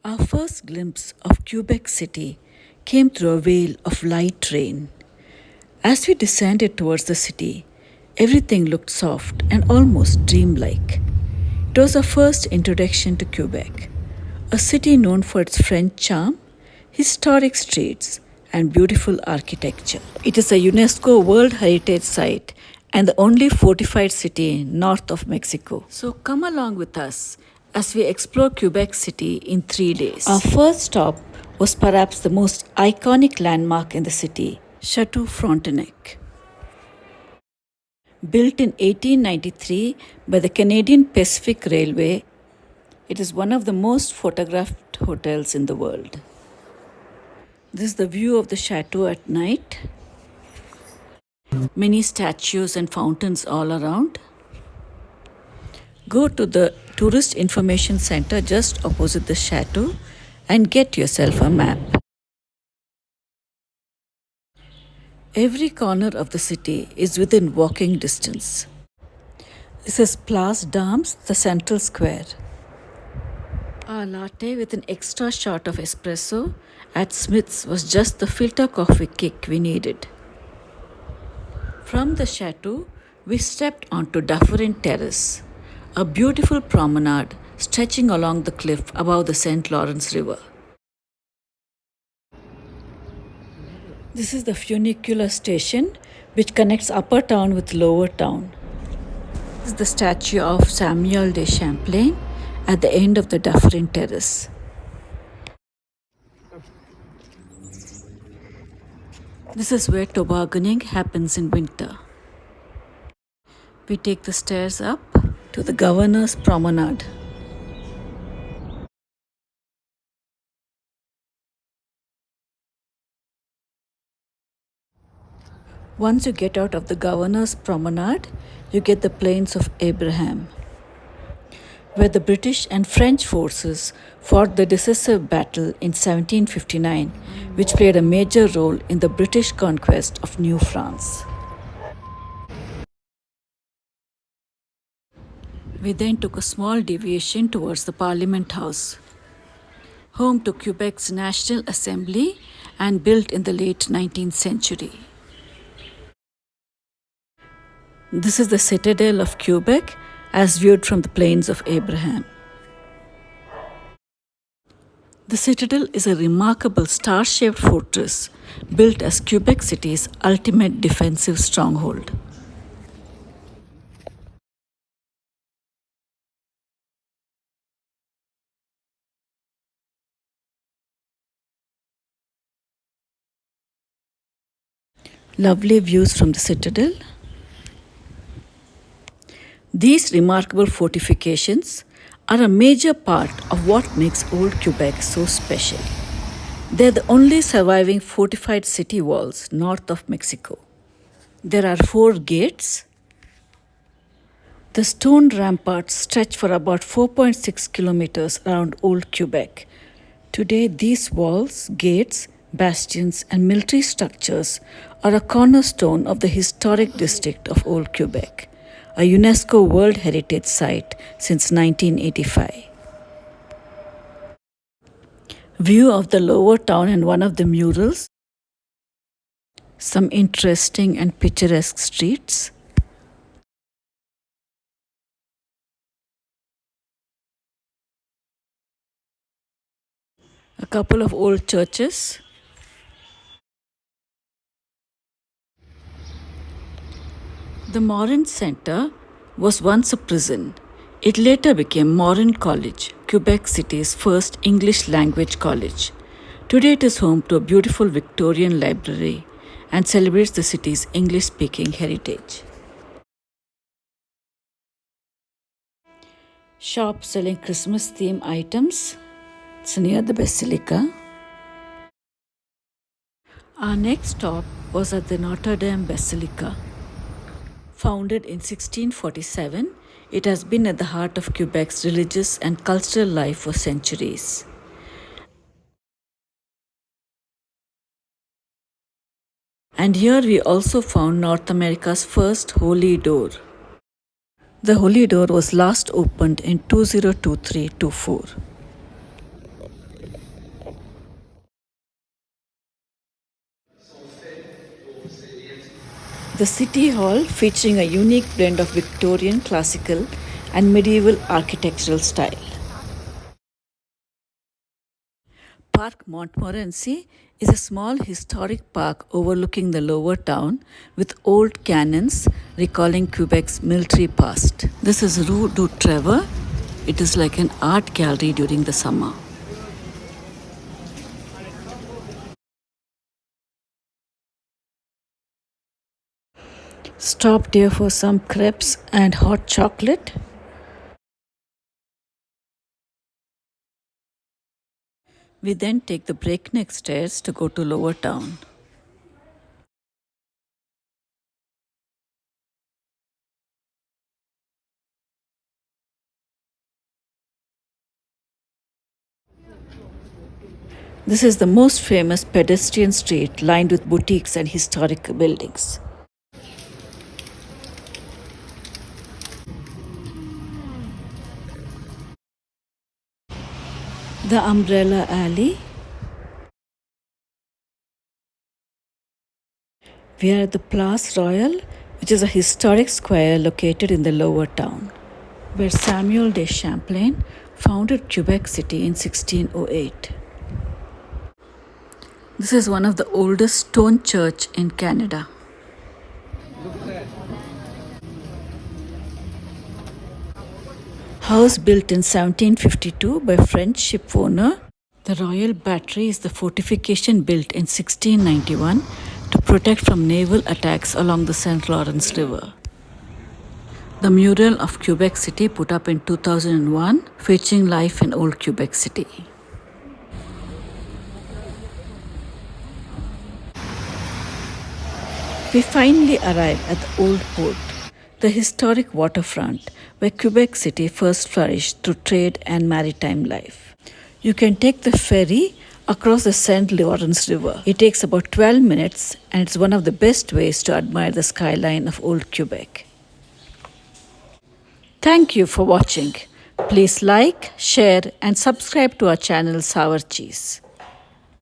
Our first glimpse of Quebec City came through a veil of light rain. As we descended towards the city, everything looked soft and almost dreamlike. It was our first introduction to Quebec, a city known for its French charm, historic streets, and beautiful architecture. It is a UNESCO World Heritage Site and the only fortified city north of Mexico. So come along with us as we explore Quebec City in 3 days. Our first stop was perhaps the most iconic landmark in the city, Château Frontenac. Built in 1893 by the Canadian Pacific Railway, it is one of the most photographed hotels in the world. This is the view of the chateau at night. Many statues and fountains all around. Go to the Tourist Information Center just opposite the chateau and get yourself a map. Every corner of the city is within walking distance. This is Place d'Armes, the central square. Our latte with an extra shot of espresso at Smith's was just the filter coffee kick we needed. From the chateau, we stepped onto Dufferin Terrace, a beautiful promenade stretching along the cliff above the St. Lawrence River. This is the funicular station which connects Upper Town with Lower Town. This is the statue of Samuel de Champlain at the end of the Dufferin Terrace. This is where tobogganing happens in winter. We take the stairs up to the Governor's Promenade. Once you get out of the Governor's Promenade, you get the Plains of Abraham, where the British and French forces fought the decisive battle in 1759, which played a major role in the British conquest of New France. We then took a small deviation towards the Parliament House, home to Quebec's National Assembly and built in the late 19th century. This is the Citadelle of Quebec as viewed from the Plains of Abraham. The Citadel is a remarkable star-shaped fortress built as Quebec City's ultimate defensive stronghold. Lovely views from the Citadel. These remarkable fortifications are a major part of what makes Old Quebec so special. They are the only surviving fortified city walls north of Mexico. There are 4 gates. The stone ramparts stretch for about 4.6 kilometers around Old Quebec. Today, these walls, gates, bastions, and military structures are a cornerstone of the historic district of Old Quebec, a UNESCO World Heritage Site since 1985. View of the Lower Town and one of the murals. Some interesting and picturesque streets. A couple of old churches. The Morrin Centre was once a prison. It later became Morrin College, Quebec City's first English language college. Today it is home to a beautiful Victorian library and celebrates the city's English-speaking heritage. Shop selling Christmas-themed items. It's near the Basilica. Our next stop was at the Notre-Dame Basilica. Founded in 1647, it has been at the heart of Quebec's religious and cultural life for centuries. And here we also found North America's first holy door. The holy door was last opened in 2023-24. The City Hall featuring a unique blend of Victorian, classical, and medieval architectural style. Parc Montmorency is a small historic park overlooking the lower town with old cannons recalling Quebec's military past. This is Rue du Trevor. It is like an art gallery during the summer. Stopped here for some crepes and hot chocolate. We then take the Breakneck Stairs to go to Lower Town. This is the most famous pedestrian street lined with boutiques and historic buildings. The Umbrella Alley. We are at the Place Royale, which is a historic square located in the lower town, where Samuel de Champlain founded Quebec City in 1608. This is one of the oldest stone church in Canada. House built in 1752 by French ship owner. The Royal Batterie is the fortification built in 1691 to protect from naval attacks along the St. Lawrence River. The mural of Quebec City put up in 2001 featuring life in old Quebec City. We finally arrive at the Old Port, the historic waterfront where Quebec City first flourished through trade and maritime life. You can take the ferry across the St. Lawrence River. It takes about 12 minutes and it's one of the best ways to admire the skyline of Old Quebec. Thank you for watching. Please like, share and subscribe to our channel Ssavarchies.